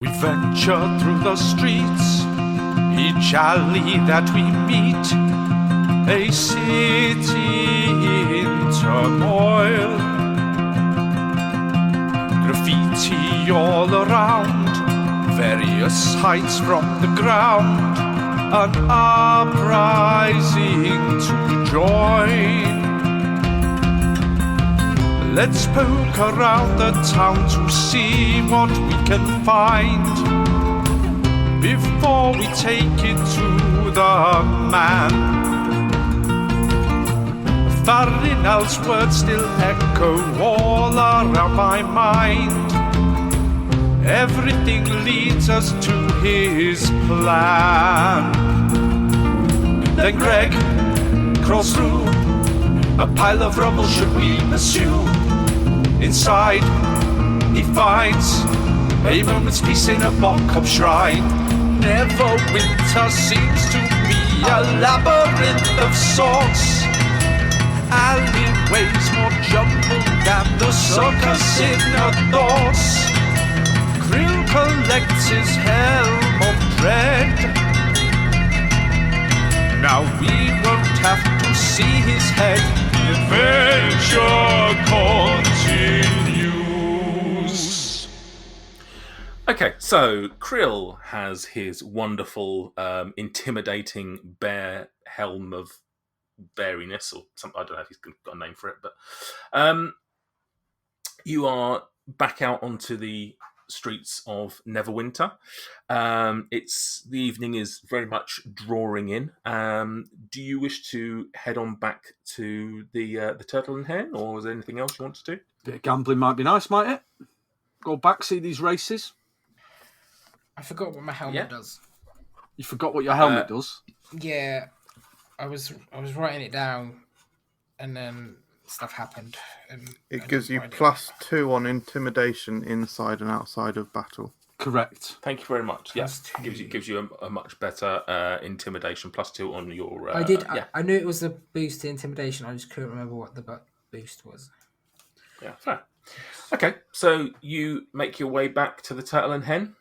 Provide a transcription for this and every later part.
We venture through the streets, each alley that we meet, a city in turmoil. Graffiti all around, various heights from the ground, an uprising to join. Let's poke around the town to see what we can find before we take it to the man. Farinel's words still echo all around my mind. Everything leads us to his plan. Then Greg crawls through a pile of rubble. Should we pursue? Inside, he finds a moment's peace in a mock-up shrine. Neverwinter seems to be a labyrinth of sorts, alleyways more jumbled than the circus in her thoughts. Krill collects his helm of dread. Now we won't have to see his head. The adventure continues. Okay, so Krill has his wonderful, intimidating bear helm of beariness, or something. I don't know if he's got a name for it, but you are back out onto the streets of Neverwinter. The evening is very much drawing in. Do you wish to head on back to the Turtle and Hen, or is there anything else you want to do? Bit of gambling might be nice, might it? Go back, see these races. I forgot what my helmet does. You forgot what your helmet does? Yeah, I was writing it down, and then stuff happened. And it gives you +2 on intimidation inside and outside of battle. Correct. Thank you very much. Yes, gives you a much better intimidation +2 on your. I did. Yeah. I knew it was a boost to intimidation. I just couldn't remember what the boost was. Yeah, fair. Okay, so you make your way back to the Turtle and Hen.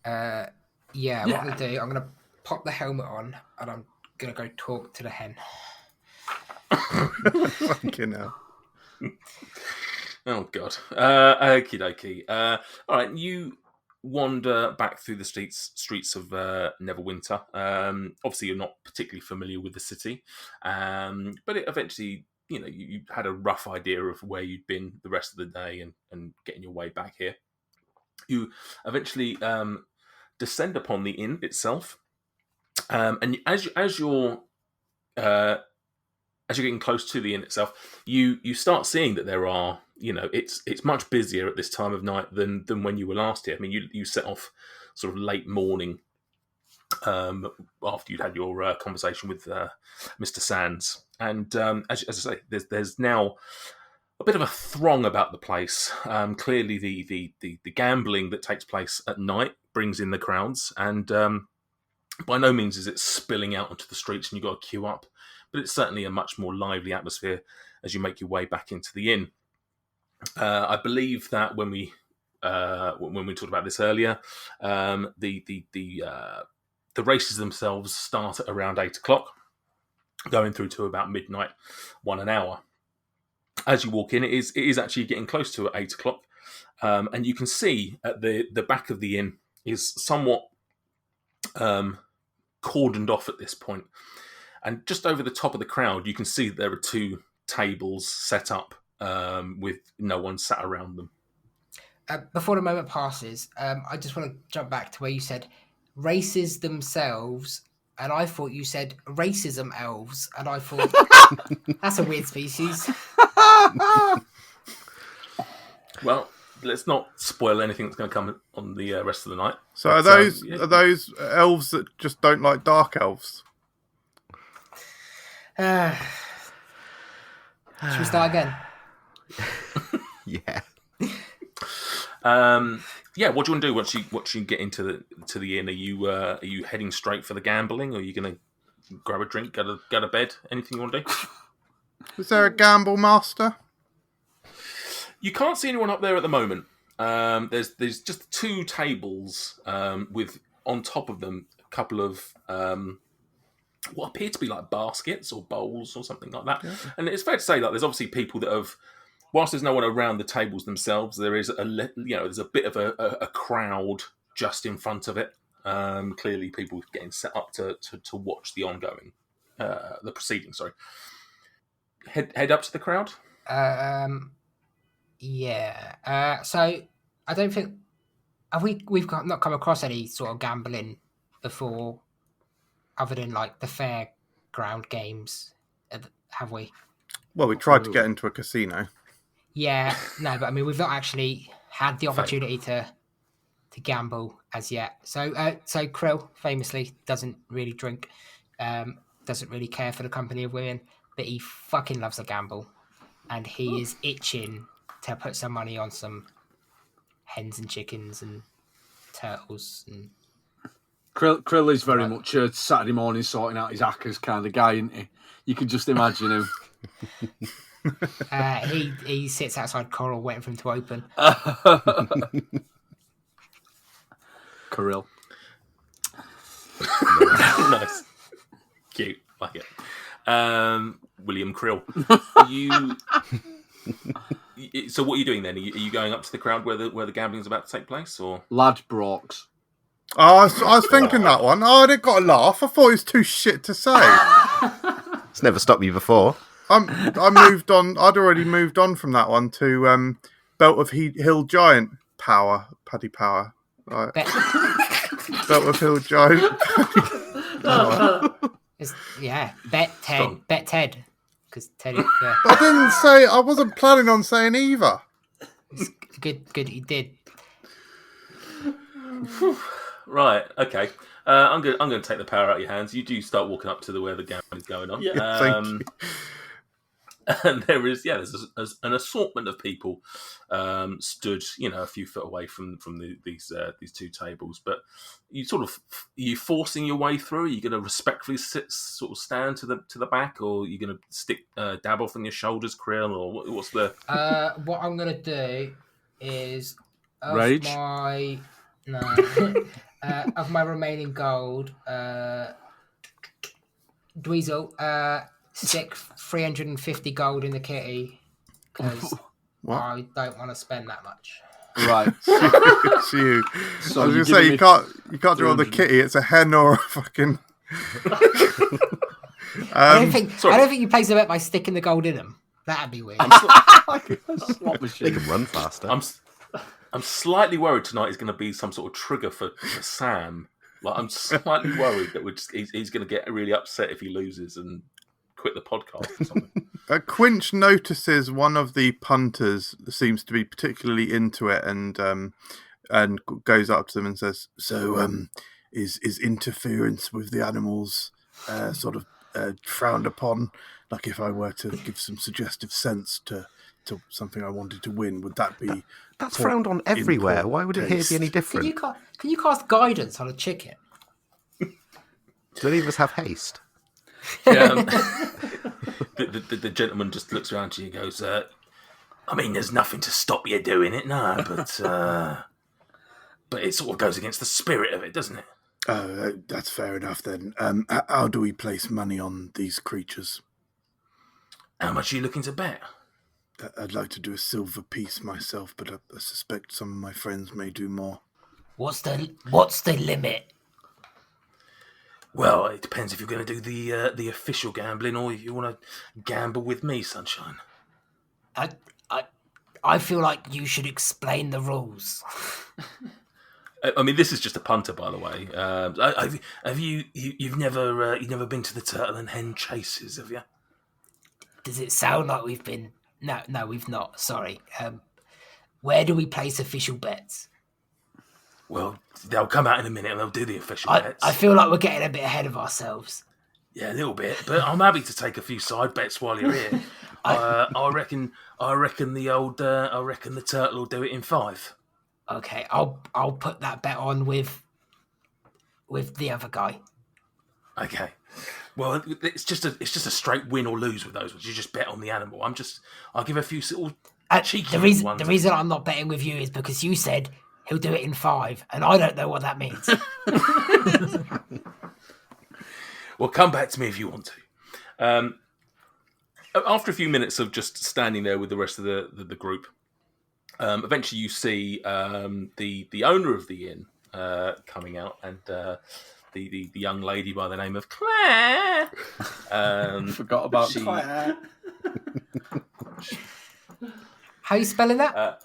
What I'm gonna do, I'm gonna pop the helmet on, and I'm gonna go talk to the hen. Fucking hell. Oh god. Okie dokie. All right, you wander back through the streets of Neverwinter. Obviously, you're not particularly familiar with the city, but it eventually, you had a rough idea of where you'd been the rest of the day and getting your way back here. You eventually descend upon the inn itself, and as you're getting close to the inn itself, you start seeing that there are, it's much busier at this time of night than when you were last here. I mean, you set off sort of late morning after you'd had your conversation with Mr. Sands, and as I say, there's now a bit of a throng about the place. Clearly, the gambling that takes place at night brings in the crowds, and by no means is it spilling out onto the streets and you've got to queue up. But it's certainly a much more lively atmosphere as you make your way back into the inn. I believe that when we talked about this earlier, the races themselves start at around 8:00, going through to about midnight, an hour. As you walk in, it is actually getting close to 8:00, and you can see at the back of the inn is somewhat cordoned off at this point. And just over the top of the crowd, you can see that there are 2 tables set up with no one sat around them. Before the moment passes, I just want to jump back to where you said races themselves, and I thought you said racism elves, and I thought that's a weird species. Well, let's not spoil anything that's going to come on the rest of the night. So are those elves that just don't like dark elves? Should we start again? Yeah. What do you want to do once you get into the inn? Are you heading straight for the gambling, or are you going to grab a drink, go to bed? Anything you want to do? Is there a gamble master? You can't see anyone up there at the moment. There's just 2 tables with on top of them a couple of what appear to be like baskets or bowls or something like that. Yeah. And it's fair to say, like, there's obviously people that have, whilst there's no one around the tables themselves, there is there's a bit of a crowd just in front of it. Clearly, people getting set up to watch the ongoing the proceedings. Sorry. Head up to the crowd. Yeah. So I don't think we've not come across any sort of gambling before, other than like the fairground games, have we? Well, we tried to get into a casino. Yeah, no, but I mean, we've not actually had the opportunity to gamble as yet. So Krill famously doesn't really drink, doesn't really care for the company of women, but he fucking loves a gamble, and he is itching to put some money on some hens and chickens and turtles. And Krill is very much a Saturday morning sorting out his hackers kind of guy, isn't he? You can just imagine him. He sits outside Coral waiting for him to open. Krill. Nice. Cute. Like it. William Krill. So what are you doing then? Are you going up to the crowd where the gambling's about to take place, or Ladbrokes? Oh, I was thinking that one. Oh, I didn't got a laugh. I thought it was too shit to say. It's never stopped me before. I moved on. I'd already moved on from that one to Belt of Hill Giant Power, Paddy Power. Right. Belt of Hill Giant. Bet Ted. Because Ted. Yeah. I didn't say. I wasn't planning on saying either. It's good. You did. Right. Okay. I'm going to take the power out of your hands. You do start walking up to where the gambling is going on. Yeah. Thank you. And there's an assortment of people stood, a few foot away from these 2 tables. But are you forcing your way through? Are you going to respectfully stand to the back, or are you going to stick dab off on your shoulders, Krill, or what's the? What I'm going to do is Rage. Of my remaining gold, Dweezil, stick 350 gold in the kitty, because I don't want to spend that much. Right. It's you. So I was going to say you can't do it on the kitty. It's a hen or a fucking. I don't think you place a bet by sticking the gold in them. That'd be weird. Slot machine. They can run faster. I'm slightly worried tonight is going to be some sort of trigger for Sam. Like, I'm slightly worried that he's going to get really upset if he loses and quit the podcast or something. Quinch notices one of the punters seems to be particularly into it, and goes up to them and says, "So, is interference with the animals sort of frowned upon? Like, if I were to give some suggestive sense to something I wanted to win, would that be?" That's frowned on everywhere. Why would it here be any different? Can you cast guidance on a chicken? Do any of us have haste? The gentleman just looks around to you and goes, I mean, there's nothing to stop you doing it, no, but it sort of goes against the spirit of it, doesn't it? Oh, that's fair enough then. How do we place money on these creatures? How much are you looking to bet? I'd like to do a silver piece myself, but I suspect some of my friends may do more. What's the limit? Well, it depends if you're going to do the official gambling or you want to gamble with me, Sunshine. I feel like you should explain the rules. I mean, this is just a punter, by the way. You've never been to the turtle and hen chases, have you? Does it sound like we've been? No, we've not. Sorry. Where do we place official bets? Well, they'll come out in a minute and they'll do the official bets. I feel like we're getting a bit ahead of ourselves. Yeah, a little bit, but I'm happy to take a few side bets while you're here. I reckon the turtle will do it in 5. Okay, I'll put that bet on with the other guy. Okay. Well, it's just a straight win or lose with those ones. You just bet on the animal. I'll give a few Cheeky The ones. reason I'm not betting with you is because you said he'll do it in 5, and I don't know what that means. Well, come back to me if you want to. After a few minutes of just standing there with the rest of the group, eventually you see the owner of the inn coming out, and the young lady by the name of Claire. Forgot about she- Claire. How are you spelling that?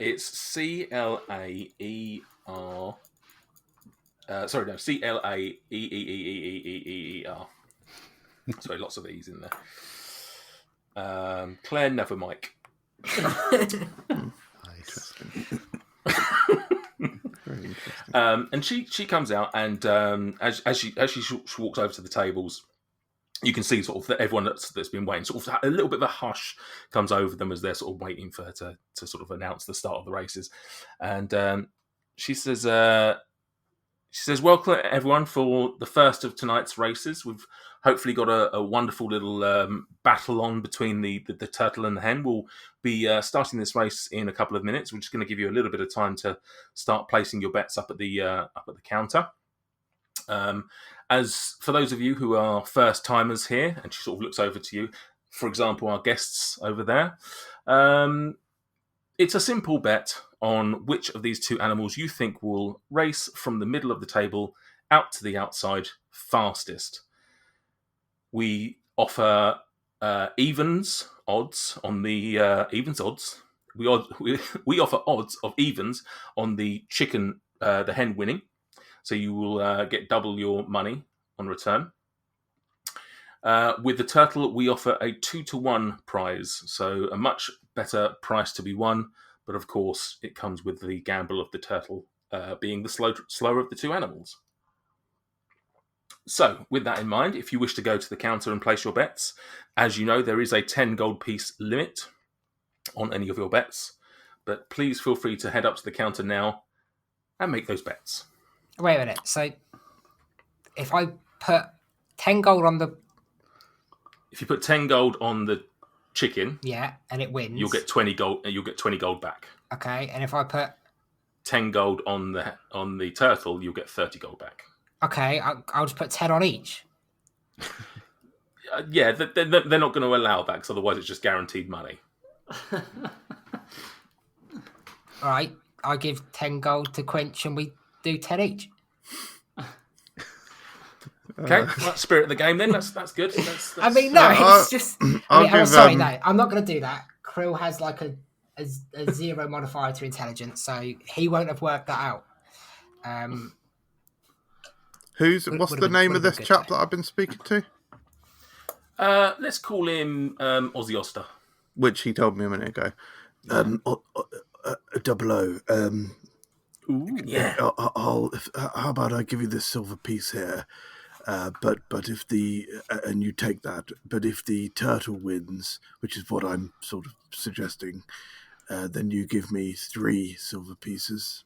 It's CLAER. Sorry, no, CLAEEEEEEER. Sorry, lots of E's in there. Claire Nevermike. Interesting. Very interesting. And she comes out, and as she walks over to the tables, you can see sort of that everyone that's been waiting, sort of a little bit of a hush comes over them as they're sort of waiting for her to sort of announce the start of the races. And she says, "Welcome everyone for the first of tonight's races. We've hopefully got a wonderful little battle on between the turtle and the hen. We'll be starting this race in a couple of minutes. We're just going to give you a little bit of time to start placing your bets up at the counter. As for those of you who are first timers here," and she sort of looks over to you, for example, our guests over there, it's a simple bet on which of these two animals you think will race from the middle of the table out to the outside fastest. We offer evens odds on the evens odds. We offer odds of evens on the chicken, the hen winning. So you will get double your money on return. With the turtle, we offer a 2-to-1 prize, so a much better price to be won. But of course, it comes with the gamble of the turtle being the slower of the two animals. So, with that in mind, if you wish to go to the counter and place your bets, as you know, there is a 10 gold piece limit on any of your bets. But please feel free to head up to the counter now and make those bets. Wait a minute. So, if I put 10 gold on the... If you put 10 gold on the chicken, Yeah, and it wins. you'll get 20 gold. You'll get 20 gold back. Okay, and if I put... 10 gold on the turtle, you'll get 30 gold back. Okay, I'll just put 10 on each. Yeah, they're not going to allow that because otherwise it's just guaranteed money. All right, I give 10 gold to Quench and we do 10 each. Okay, right, spirit of the game then. That's good. That's I mean, no, it's just... I'll sorry, give, no, I'm not going to do that. Krill has like a 0 modifier to intelligence, so he won't have worked that out. What's would've the been- name of would've been this good. chap that I've been speaking to? Let's call him Ozzy Oster. Which he told me a minute ago. Double O. Yeah. How about I give you this silver piece here, but if and you take that, but if the turtle wins, which is what I'm sort of suggesting, then you give me 3 silver pieces.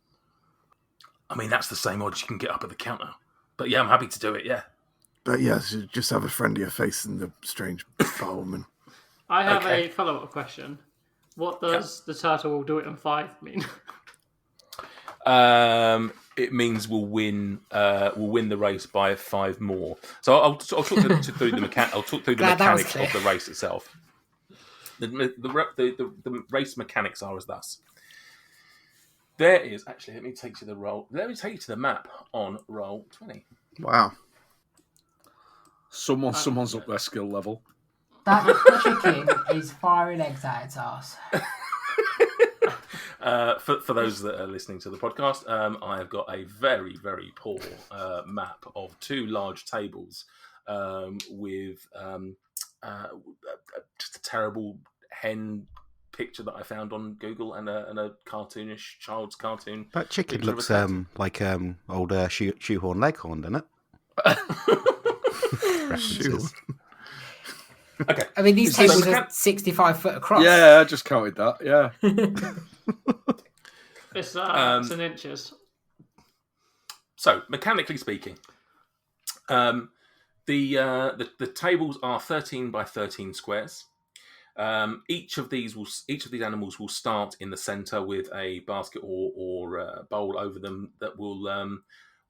I mean, that's the same odds you can get up at the counter. But yeah, I'm happy to do it, yeah. But yes, just have a friendlier face than the strange barwoman. I have Okay. a follow-up question. What does the turtle will do it in 5 mean? It means we'll win the race by 5 more. So I'll talk through the I'll talk through the Glad that was mechanics clear. of the race itself. The race mechanics are as thus. There is actually. Let me take you to the map on roll 20. Wow. Someone's up their skill level. That chicken is firing eggs at its ass. For those that are listening to the podcast, I have got a very, very poor map of 2 large tables with just a terrible hen picture that I found on Google and a cartoonish child's cartoon. That chicken picture of looks a cat. like old shoehorn leghorn, doesn't it? References. Okay. I mean, these So tables mechan- are 65 foot across. Yeah, I just counted that. Yeah. It's in inches. So, mechanically speaking, the tables are 13 by 13 squares. Each of these animals will start in the centre with a basket or bowl over them that will,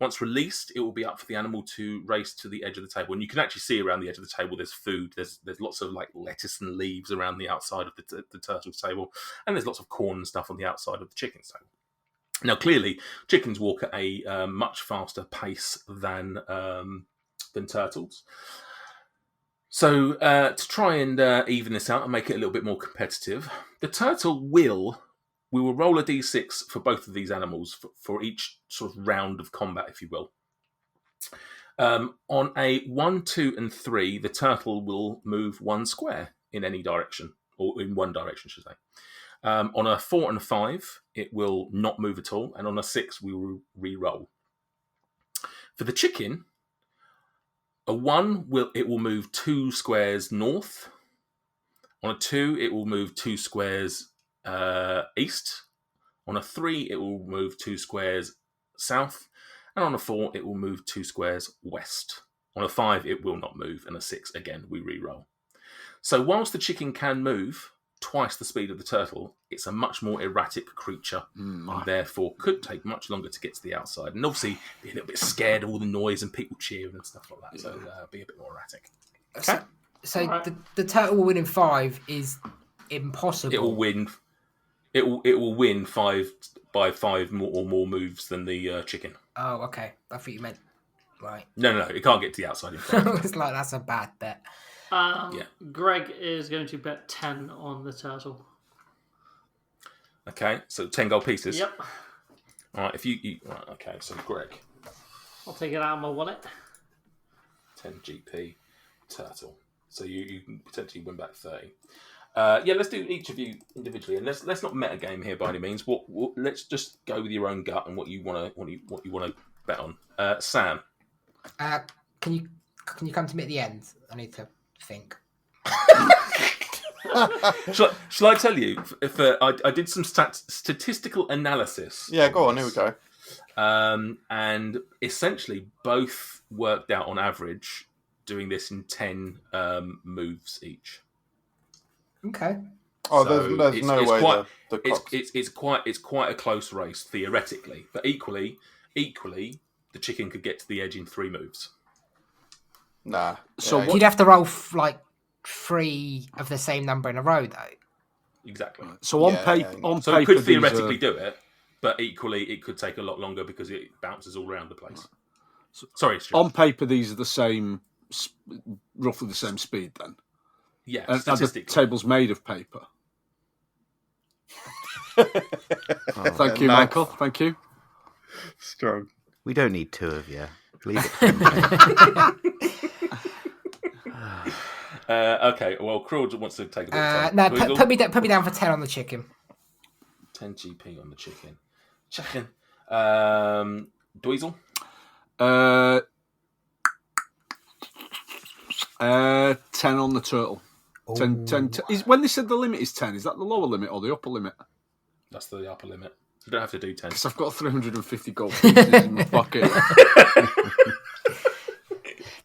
once released, it will be up for the animal to race to the edge of the table. And you can actually see around the edge of the table there's food. There's lots of like lettuce and leaves around the outside of the turtle's table, and there's lots of corn and stuff on the outside of the chicken's table. Now, clearly, chickens walk at a much faster pace than turtles. So to try and even this out and make it a little bit more competitive, the turtle we will roll a d6 for both of these animals for each sort of round of combat, if you will. On a 1, 2, and 3, the turtle will move 1 square in any direction, or in one direction, I should say. On a 4 and a 5, it will not move at all, and on a 6, we will re-roll. For the chicken, a 1 will move 2 squares north. On a 2, it will move 2 squares east. On a 3, it will move 2 squares south. And on a 4, it will move 2 squares west. On a 5, it will not move. And a 6, again, we re-roll. So whilst the chicken can move twice the speed of the turtle, it's a much more erratic creature and therefore could take much longer to get to the outside. And obviously be a little bit scared of all the noise and people cheering and stuff like that. So be a bit more erratic. Okay. So right. the turtle will win in 5 is impossible. It will win. It will win 5 by 5 or more moves than the chicken. Oh, okay. I thought you meant right. No. It can't get to the outside in 5. It's like that's a bad bet. Greg is going to bet 10 on the turtle. Okay, so 10 gold pieces. Yep. All right, if you right, okay, so Greg, I'll take it out of my wallet. 10 GP turtle. So you can potentially win back 30. Let's do each of you individually, and let's not meta game here by any means. Let's just go with your own gut and what you want to bet on. Sam, can you come to me at the end? I need to think. Shall I tell you? If I did some statistical analysis. Yeah, go on. Here we go. And essentially, both worked out on average doing this in 10 moves each. Okay. Oh, so there's no way. It's quite a close race theoretically, but equally, the chicken could get to the edge in 3 moves. Nah. So you'd have to roll like 3 of the same number in a row, though. Exactly. So on paper, it could theoretically do it, but equally it could take a lot longer because it bounces all around the place. Sorry, Stuart. On paper, these are the same, roughly the same speed. Then, yeah. And the table's made of paper. Thank you, Michael. Thank you. Strong. We don't need 2 of you. Leave it. Okay, well, Cruel wants to take a bit of time. No, put me down for 10 on the chicken. 10 GP on the chicken. Dweezil? 10 on the turtle. 10. When they said the limit is 10, is that the lower limit or the upper limit? That's the upper limit. You don't have to do 10. Because I've got 350 gold pieces in my pocket.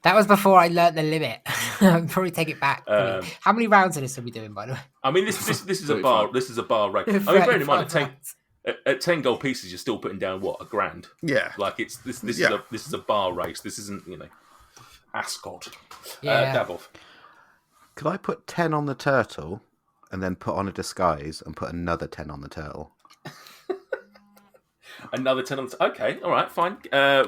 That was before I learnt the limit. I'll probably take it back. How many rounds of this are we doing, by the way? I mean, this is a bar. This is a bar rate. I mean, bearing in mind, at 10 gold pieces, you're still putting down what, $1,000? Yeah. Like this is a bar race. This isn't Ascot. Yeah. Davov. Could I put 10 on the turtle and then put on a disguise and put another 10 on the turtle? Another 10 on the... Okay, all right, fine.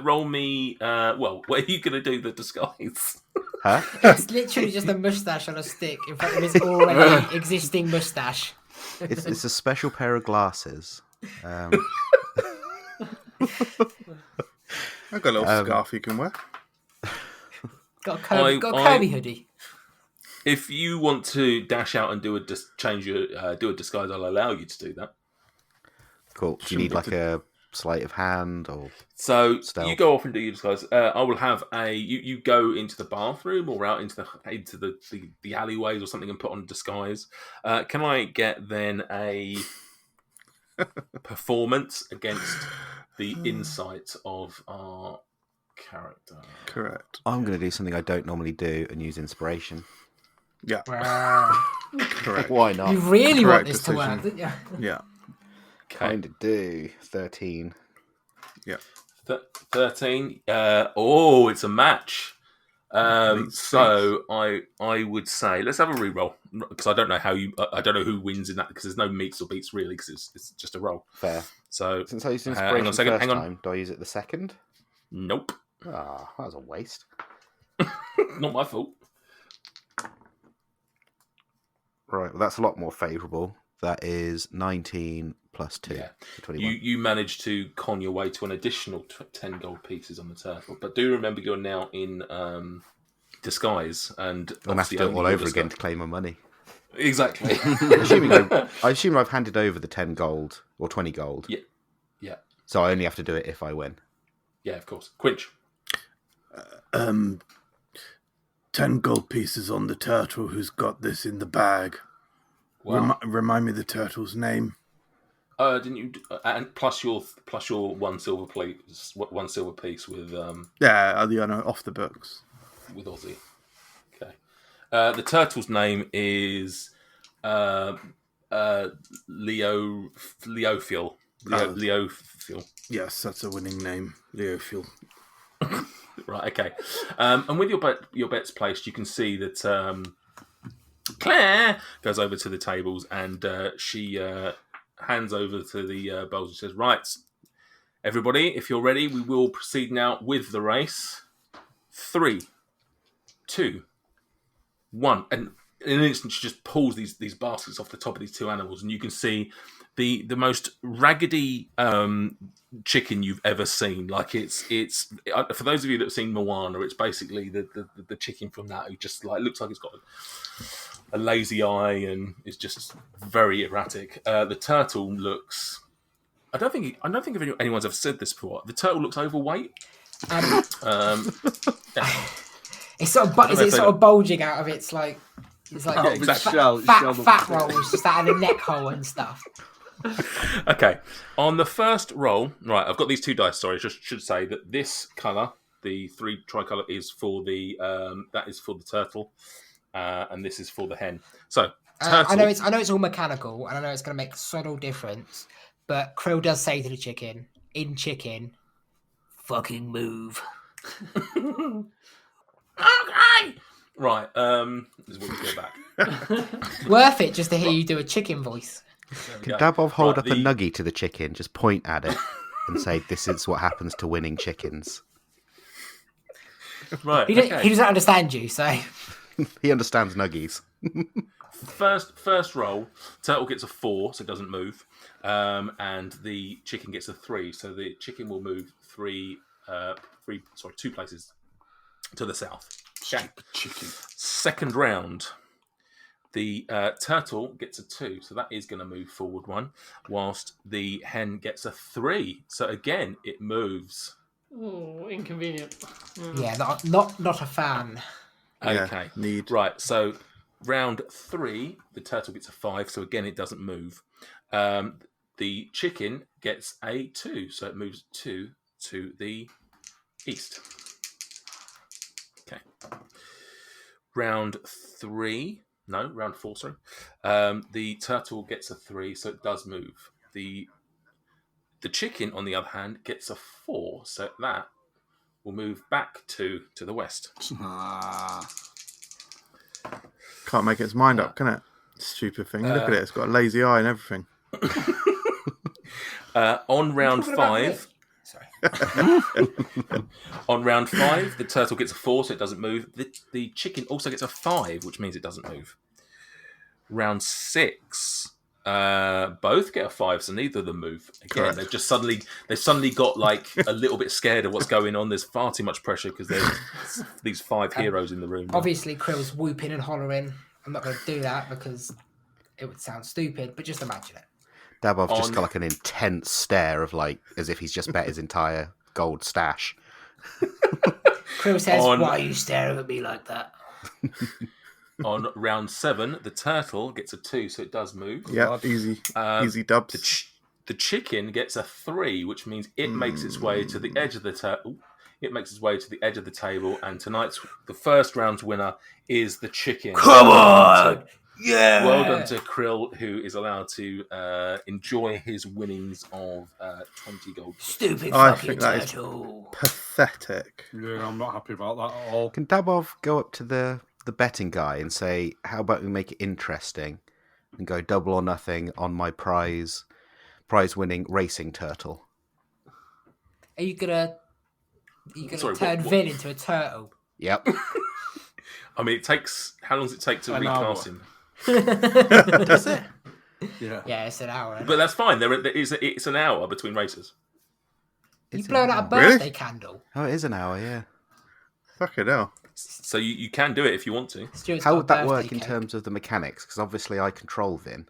Roll me... what are you going to do the disguise? Huh? It's literally just a moustache on a stick in front of his already existing moustache. It's a special pair of glasses. I've got a little scarf you can wear. Got a curvy hoodie. If you want to dash out and do a disguise, I'll allow you to do that. Cool. Do you need like a sleight of hand or stealth? You go off and do your disguise. I will have you go into the bathroom or out into the alleyways or something and put on a disguise. Can I get then a performance against the insight of our character? Correct. I'm going to do something I don't normally do and use inspiration. Yeah, Wow. correct. Why not? You really want Correct this to work, decision. didn't you? Yeah, Kind of do. 13. yeah. 13. It's a match. Meets So I would say let's have a re-roll because I don't know I don't know who wins in that because there's no meets or beats really because it's just a roll. Fair. So Since I used hang inspiration on a the second. first Hang on. time, do I use it the second? Nope, Ah, that was a waste. not my fault. Right, well, that's a lot more favourable. That is 19 plus 2. Yeah. So 21. You managed to con your way to an additional 10 gold pieces on the turtle, but do remember you're now in disguise and I'm going to have to do it all over again to claim my money. Exactly. I assume I've handed over the 10 gold or 20 gold. Yeah. Yeah. So I only have to do it if I win. Yeah, of course. Quinch. 10 gold pieces on the turtle who's got this in the bag. Wow. Remind me the turtle's name. Didn't you? And plus your one silver piece with Off the books. with Aussie. Okay. The turtle's name is Leophil. Leophil. Yes, that's a winning name, Leophil. Right. Okay. And with your bets placed, you can see that Claire goes over to the tables and she hands over to the bowls and says, "Right, everybody, if you're ready, we will proceed now with the race. 3, 2, 1." And in an instant, she just pulls these baskets off the top of these two animals, and you can see the most raggedy chicken you've ever seen. Like it's for those of you that have seen Moana, it's basically the chicken from that who just like looks like it's got a lazy eye and is just very erratic. The turtle looks. I don't think anyone's ever said this before. The turtle looks overweight. It's sort of, is it sort of bulging out of its like? It's like exactly. fat rolls just out of the neck hole and stuff. Okay, on the first roll, right? I've got these 2 dice. Sorry, I just should say that this colour, the 3 tricolour, is for the that is for the turtle, and this is for the hen. So turtle. I know it's all mechanical, and I know it's going to make a subtle difference. But Krill does say to the chicken, in chicken, "Fucking move." Okay. Right. This is what we go back. Worth it just to hear you do a chicken voice. Can Dabov hold up a the- nuggie to the chicken, just point at it, and say, "This is what happens to winning chickens." Right. He Okay. doesn't understand you, so He understands nuggies. First roll, turtle gets a 4, so it doesn't move, and the chicken gets a 3, so the chicken will move 2 places to the south. Okay. Chicken. Second round, the turtle gets a 2, so that is going to move forward 1, whilst the hen gets a 3, so again it moves. Oh, inconvenient. yeah, not a fan. Okay, Need. right. So round 3, the turtle gets a 5, so again it doesn't move. The chicken gets a 2, so it moves 2 to the east. Okay. Round 4. Sorry. The turtle gets a 3, so it does move. The chicken, on the other hand, gets a 4, so that will move back to the west. Can't make its mind up, can it? Stupid thing. Look at it. It's got a lazy eye and everything. On round Talking about 5. Sorry. On round 5, the turtle gets a 4, so it doesn't move. The chicken also gets a 5, which means it doesn't move. Round 6, both get a 5, so neither of them move. Again, Correct. they've suddenly got like a little bit scared of what's going on. There's far too much pressure because there's these 5 heroes in the room. Obviously, Krill's whooping and hollering. I'm not going to do that because it would sound stupid, but just imagine it. Dabov's just got like an intense stare of like, as if he's just bet his entire gold stash. Krill says, "Why are you staring at me like that?" On round 7, the turtle gets a 2, so it does move. Yeah, easy dubs. The chicken gets a 3, which means it makes its way to the edge of the turtle. It makes its way to the edge of the table, and the first round's winner is the chicken. Come on! Yeah! Well done to Krill, who is allowed to enjoy his winnings of 20 gold. Stupid I fucking think that is turtle. pathetic. Yeah, I'm not happy about that at all. Can Dabov go up to the betting guy and say, how about we make it interesting and go double or nothing on my prize-winning racing turtle? Are you gonna Sorry, turn what- Vin into a turtle? Yep. I mean, how long does it take to An hour. recast him? Does it? Yeah. Yeah, it's an hour. But that's fine. It's an hour between races. You Is it blown out a now? Really? birthday candle. Oh, it is an hour, yeah. Fucking hell. So you can do it if you want to. Stuart's How got a would that work birthday in cake. terms of the mechanics? Because obviously I control Vin,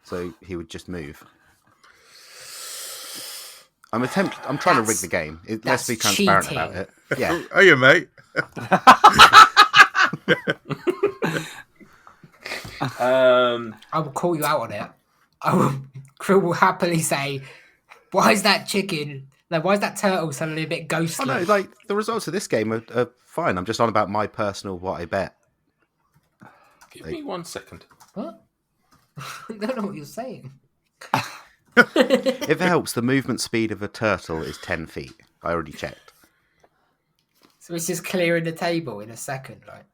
so he would just move. I'm trying to rig the game. Let's be that's transparent cheating. about it. Yeah. Are you, mate? I will call you out on it. Krill will happily say, "Why is that chicken? No, why is that turtle suddenly a bit Oh ghostly?" no, like the results of this game are fine. I'm just on about my personal what I bet. Give me 1 second. What? I don't know what you're saying. If it helps, the movement speed of a turtle is 10 feet. I already checked. So it's just clearing the table in a second, like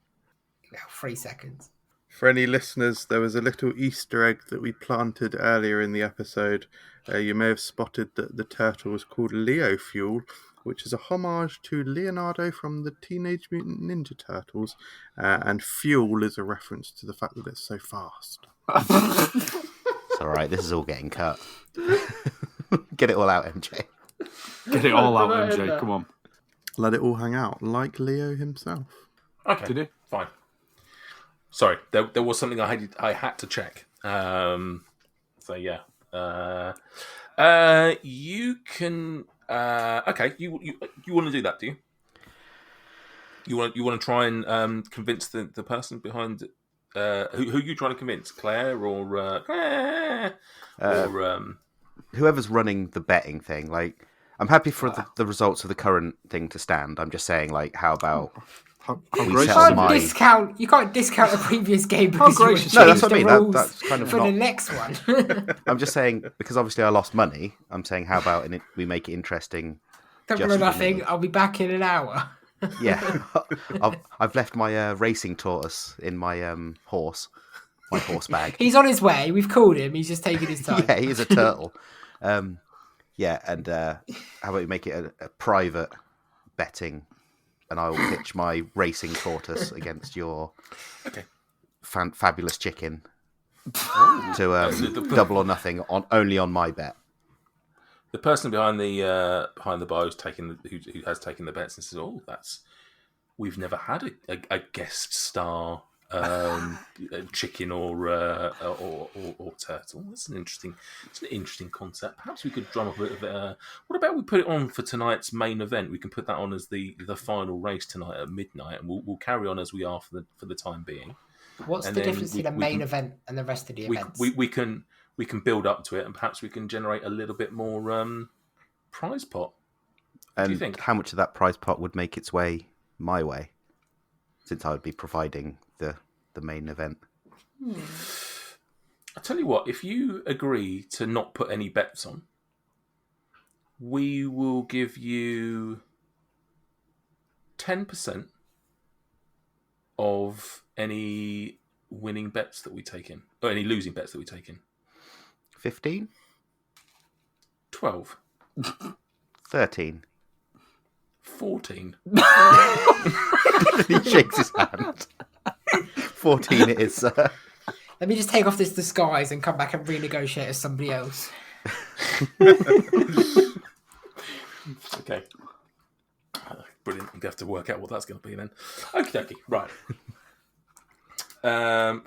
3 seconds. For any listeners, there was a little Easter egg that we planted earlier in the episode. You may have spotted that the turtle was called Leo Fuel, which is a homage to Leonardo from the Teenage Mutant Ninja Turtles, and fuel is a reference to the fact that it's so fast. It's all right. This is all getting cut. Get it all out, MJ. Get it all out, Right in MJ. there. Come on. Let it all hang out, like Leo himself. Okay, Did he? fine. Sorry, there was something I had to check. So yeah, you can. Okay, you want to do that, do you? You want to try and convince the person behind. Who are you trying to convince? Claire or Whoever's running the betting thing, like, I'm happy for the results of the current thing to stand. I'm just saying, like, how about How We gracious settle of my- you. You can't discount the previous game because you gracious. No, that's changed what I the mean. rules That's kind of for not. the next one. I'm just saying because obviously I lost money. I'm saying how about we make it interesting. Don't Just worry, for nothing. me. I'll be back in an hour. Yeah, I've left my racing tortoise in my horse bag. He's on his way. We've called him. He's just taking his time. Yeah, he is a turtle. Yeah, and how about we make it a private betting, and I will pitch my racing tortoise against your fabulous chicken to double or nothing only on my bet. the person behind the bar who has taken the bets and says, "Oh, we've never had a guest star chicken or turtle. That's an interesting concept. Perhaps we could drum up a bit of what about we put it on for tonight's main event? We can put that on as the final race tonight at midnight, and we'll carry on as we are for the time being. What's And the then difference we- between a we main can- event and the rest of the events? We can build up to it, and perhaps we can generate a little bit more prize pot. And do you think? how much of that prize pot would make its way my way, since I would be providing the main event? I tell you what, if you agree to not put any bets on, we will give you 10% of any winning bets that we take in, or any losing bets that we take in. 15? 12, 13. 14. He shakes his hand. 14 it is, sir. Let me just take off this disguise and come back and renegotiate as somebody else. Okay. Brilliant. I'm going to have to work out what that's going to be then. Okie dokie. Right.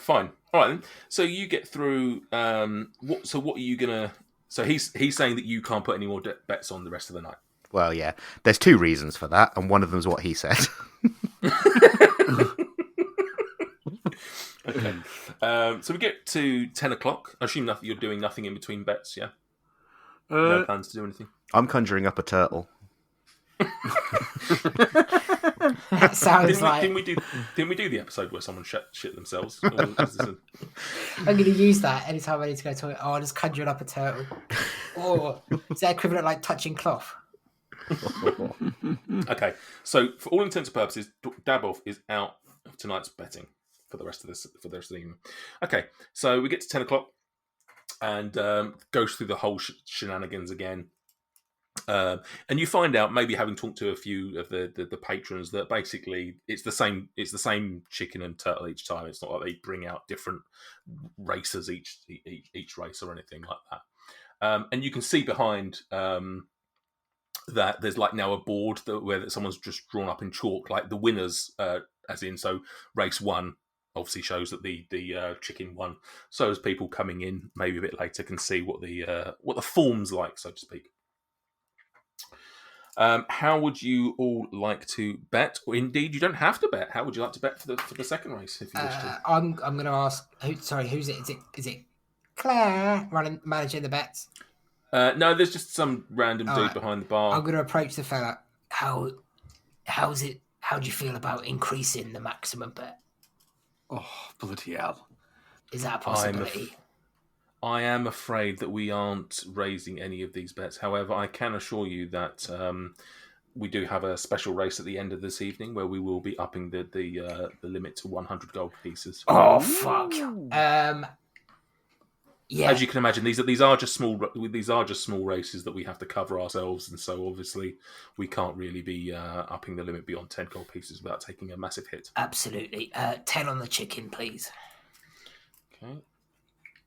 Fine. All right then. So you get through. What are you gonna? So he's saying that you can't put any more bets on the rest of the night. Well, yeah. There's two reasons for that, and one of them's what he said. Okay. So we get to 10 o'clock. I assume you're doing nothing in between bets. Yeah. No plans to do anything. I'm conjuring up a turtle. That sounds Didn't like we do the episode where someone shit themselves? Or is this I'm going to use that anytime I need to go to the toilet. Oh, I'm just conjuring up a turtle. Or is that equivalent like touching cloth? Okay, so for all intents and purposes, Daboff is out of tonight's betting for the rest of the evening. Okay, so we get to 10 o'clock and goes through the whole shenanigans again. And you find out, maybe having talked to a few of the patrons, that basically it's the same chicken and turtle each time. It's not like they bring out different races each race or anything like that. And you can see behind that there's like now a board where someone's just drawn up in chalk, like the winners, as in, so race 1 obviously shows that the chicken won. So as people coming in maybe a bit later can see what the form's like, so to speak. How would you all like to bet? Or indeed, you don't have to bet. How would you like to bet for the second race, if you wish to? I'm going to ask. Who's it? Is it Claire managing the bets? No, there's just some random dude behind the bar. I'm going to approach the fella. How's it? How do you feel about increasing the maximum bet? Oh, bloody hell! Is that a possibility? I am afraid that we aren't raising any of these bets. However, I can assure you that we do have a special race at the end of this evening where we will be upping the limit to 100 gold pieces. Oh fuck! Yeah. As you can imagine, these are just small races that we have to cover ourselves, and so obviously we can't really be upping the limit beyond 10 gold pieces without taking a massive hit. Absolutely. 10 on the chicken, please. Okay.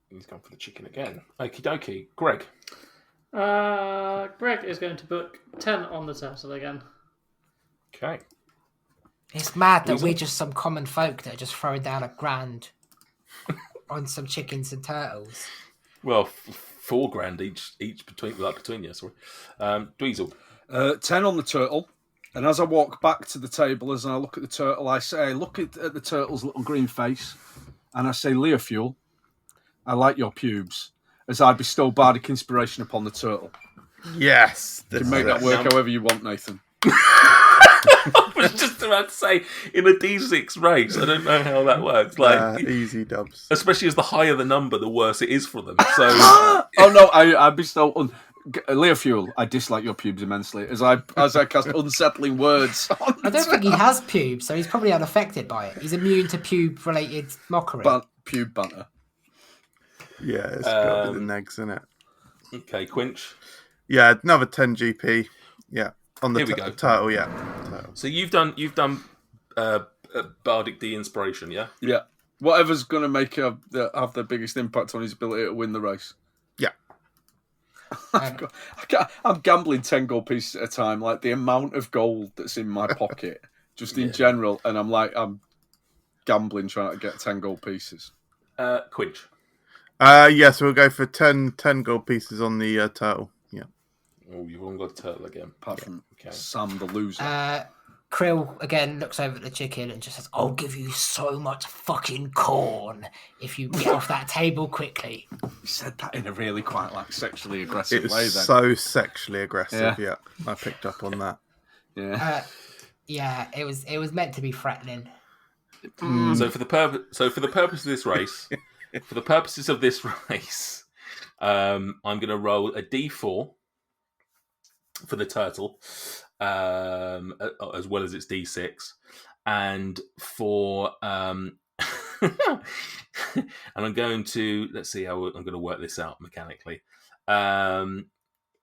He's gone for the chicken again. Okie dokie. Greg. Greg is going to book 10 on the turtle again. Okay. It's mad that we're just some common folk that are just throwing down $1,000 on some chickens and turtles. Well, $4,000 each between you. Sorry, Dweezil. 10 on the turtle. And as I walk back to the table, as I look at the turtle, I say, look at the turtle's little green face, and I say, Leofuel, I like your pubes, as I bestow bardic inspiration upon the turtle. Yes. You can make that work however you want, Nathan. I was just about to say, in a D6 race, I don't know how that works. Like easy dubs. Especially as the higher the number, the worse it is for them. So, oh no, I bestow Leofuel, I dislike your pubes immensely. As I cast unsettling words. I don't think he has pubes, so he's probably unaffected by it. He's immune to pube-related mockery. Pube banter. Yeah, it's got a bit of negs in it. Okay, Quinch. Yeah, another 10 GP. Yeah, on the Here we go. turtle. Yeah. Turtle. So you've done bardic de-inspiration, yeah? Yeah. Whatever's going to make have the biggest impact on his ability to win the race. Yeah. I'm gambling 10 gold pieces at a time. Like the amount of gold that's in my pocket, just in general, and I'm gambling trying to get 10 gold pieces. Quinch. So we'll go for 10 gold pieces on the turtle. Yeah. Oh, you've all got a turtle again. Apart from Sam the loser. Krill again looks over at the chicken and just says, I'll give you so much fucking corn if you get off that table quickly. He said that in a really quite sexually aggressive way then. So sexually aggressive, yeah. I picked up on that. Yeah. It was meant to be threatening. So for the purpose of this race, I'm going to roll a D4 for the turtle, as well as its D6, and for and I'm going to let's see how I'm going to work this out mechanically.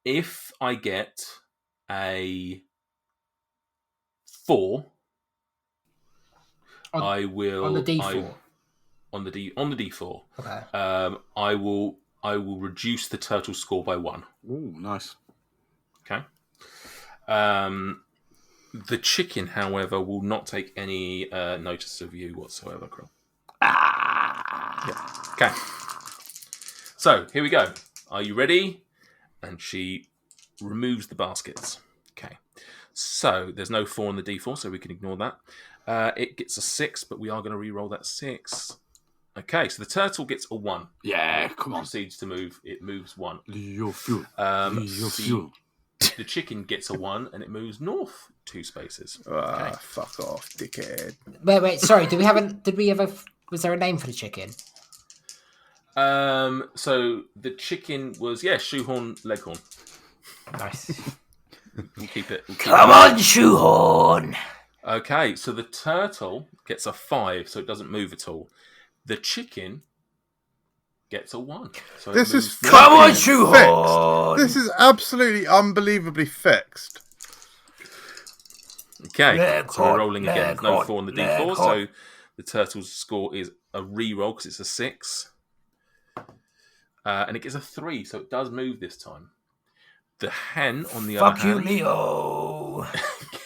If I get a 4, I will on the D4. On the D4. Okay. I will reduce the turtle score by 1. Ooh, nice. Okay. The chicken, however, will not take any notice of you whatsoever, Krill. Yeah. Okay. So here we go. Are you ready? And she removes the baskets. Okay. So there's no 4 on the D4, so we can ignore that. It gets a 6, but we are going to re-roll that 6. Okay, so the turtle gets a 1. Yeah, come on. Proceeds to move. It moves 1. Leofuel. The chicken gets a 1 and it moves north 2 spaces. Ah, fuck off, dickhead. Wait. Sorry. Was there a name for the chicken? So the chicken was Shoehorn Leghorn. Nice. We'll keep it. Come on, Shoehorn. Okay, so the turtle gets a 5, so it doesn't move at all. The chicken gets a 1. So This is Come on, fucking Shoehorn. fixed. This is absolutely unbelievably fixed. Okay, so we're rolling again. There's no 4 on the D4, so the turtle's score is a reroll because it's a 6. And it gets a 3, so it does move this time. The hen, on the other hand, Leo.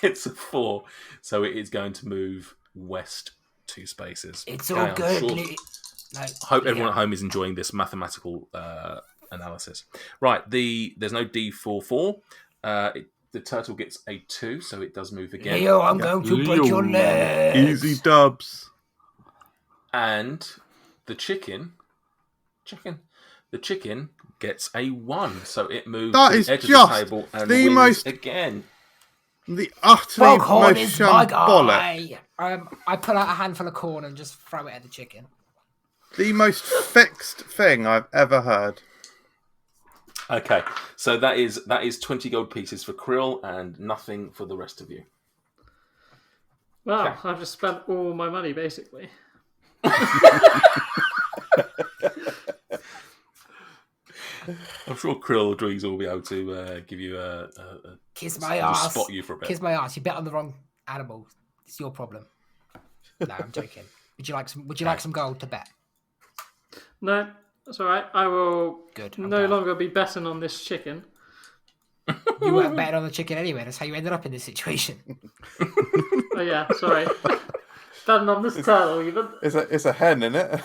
gets a 4, so it is going to move west 2 spaces. It's all good. I hope everyone at home is enjoying this mathematical analysis. Right, there's no D4-4. The turtle gets a 2, so it does move again. Leo, I'm going to break your legs. Easy dubs. And the chicken gets a 1, so it moves That to is the edge of just the table and the wins most- again. The utterly Foghorn most is my shambolic. guy. I pull out a handful of corn and just throw it at the chicken. The most fixed thing I've ever heard. Okay, so that is 20 gold pieces for Krill and nothing for the rest of you. Wow, Okay. I've just spent all my money basically. I'm sure Krill or Drees will be able to give you a Kiss my just ass. spot you for a bit. Kiss my ass. You bet on the wrong animal. It's your problem. No, I'm joking. Would you like some gold to bet? No, that's all right. I will Good. I'm no glad. longer be betting on this chicken. You weren't betting on the chicken anyway. That's how you ended up in this situation. Oh yeah, sorry. Betting on this turtle even. It's a hen, isn't it?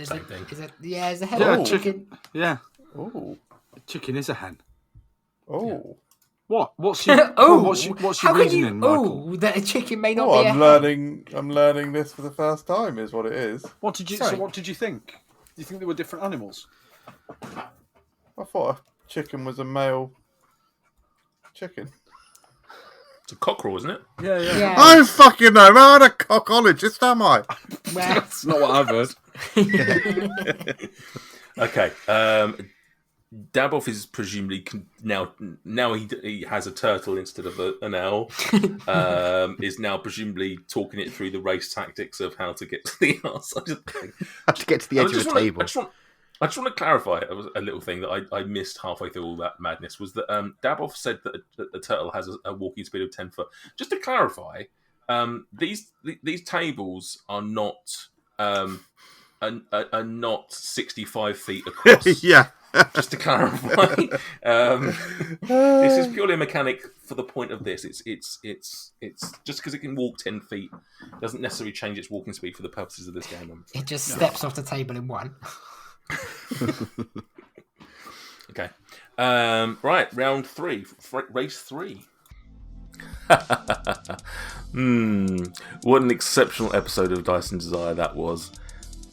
Same thing. Is a hen Yeah, or chicken? Yeah, Oh, chicken is a hen. oh, What? What's your what's your how can reasoning, you? Michael? Oh, that a chicken may not oh! be a I'm hen. learning this for the first time. Is what it is. What did you? Sorry. So what did you think? Do you think they were different animals? I thought a chicken was a male chicken. It's a cockerel, isn't it? Yeah. Yeah. I don't fucking know. I'm not a cockologist, am I? Well, That's not what I've heard. Okay. Daboff is presumably now he has a turtle instead of an owl. Is now presumably talking it through the race tactics of how to get to the answer. Have to get to the edge of the table. I just want to clarify a little thing that I missed halfway through all that madness. Was that Daboff said that a turtle has a walking speed of 10 foot. Just to clarify, these tables are not not 65 feet across. Yeah. Just to clarify, this is purely a mechanic for the point of this. It's just because it can walk 10 feet doesn't necessarily change its walking speed for the purposes of this game. it just steps off the table in one. Okay, right, round 3, race 3. What an exceptional episode of Dice and Desire that was.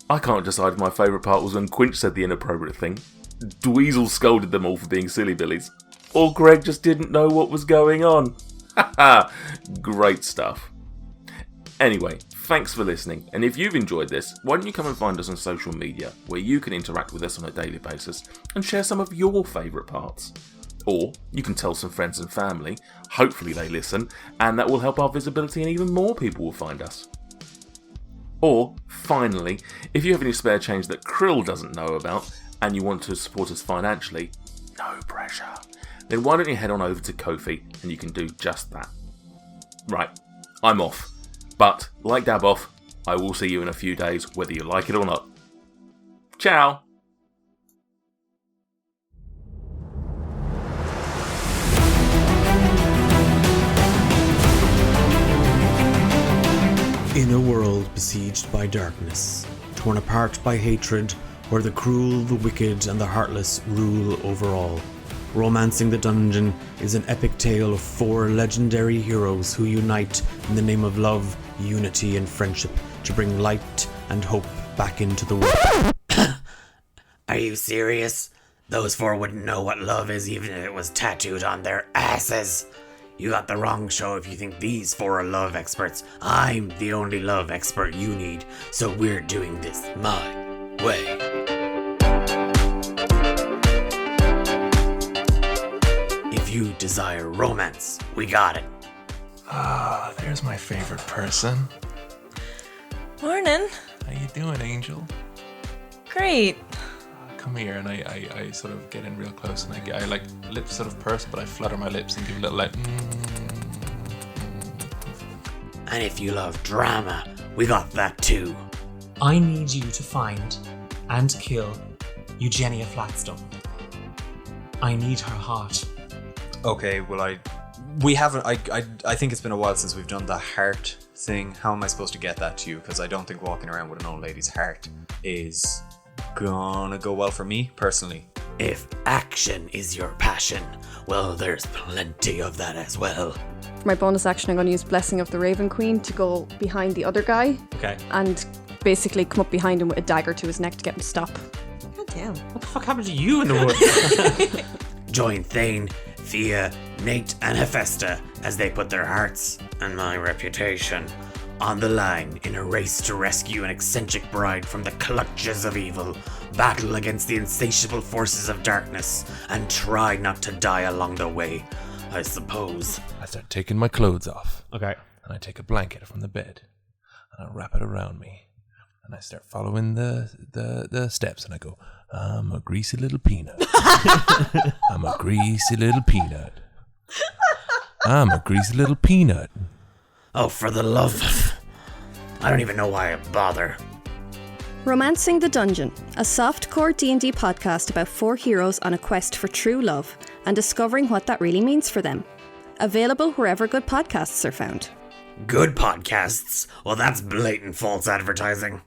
I can't decide if my favourite part was when Quinch said the inappropriate thing, Dweezil scolded them all for being silly billies, or Greg just didn't know what was going on. Great stuff. Anyway, thanks for listening, and if you've enjoyed this, why don't you come and find us on social media, where you can interact with us on a daily basis and share some of your favourite parts. Or you can tell some friends and family, hopefully they listen, and that will help our visibility and even more people will find us. Or, finally, if you have any spare change that Krill doesn't know about, and you want to support us financially, no pressure, then why don't you head on over to Ko-fi and you can do just that. Right, I'm off. But, like Daboff, I will see you in a few days, whether you like it or not. Ciao! In a world besieged by darkness, torn apart by hatred, where the cruel, the wicked, and the heartless rule over all, romancing the dungeon is an epic tale of 4 legendary heroes who unite in the name of love, unity, and friendship to bring light and hope back into the world. Are you serious? Those four wouldn't know what love is even if it was tattooed on their asses. You got the wrong show if you think these four are love experts. I'm the only love expert you need, so we're doing this my way. If you desire romance, we got it. Ah, there's my favorite person. Morning. How you doing, Angel? Great. Come here, and I sort of get in real close, and I like lips sort of purse, but I flutter my lips and give a little like. And if you love drama, we got that too. I need you to find and kill Eugenia Flatstone. I need her heart. Okay, well we haven't. I think it's been a while since we've done the heart thing. How am I supposed to get that to you? Because I don't think walking around with an old lady's heart is gonna go well for me personally. If action is your passion, well, there's plenty of that as well. For my bonus action, I'm going to use Blessing of the Raven Queen to go behind the other guy. Okay. And basically come up behind him with a dagger to his neck to get him to stop. God damn. What the fuck happened to you in the woods? Join Thane, Thea, Nate, and Hephaestus as they put their hearts and my reputation on the line in a race to rescue an eccentric bride from the clutches of evil, battle against the insatiable forces of darkness, and try not to die along the way, I suppose. I start taking my clothes off. Okay. And I take a blanket from the bed, and I wrap it around me, and I start following the steps, and I go, I'm a greasy little peanut. I'm a greasy little peanut. I'm a greasy little peanut. Oh, for the love of... I don't even know why I bother. Romancing the Dungeon, a softcore D&D podcast about four heroes on a quest for true love and discovering what that really means for them. Available wherever good podcasts are found. Good podcasts? Well, that's blatant false advertising.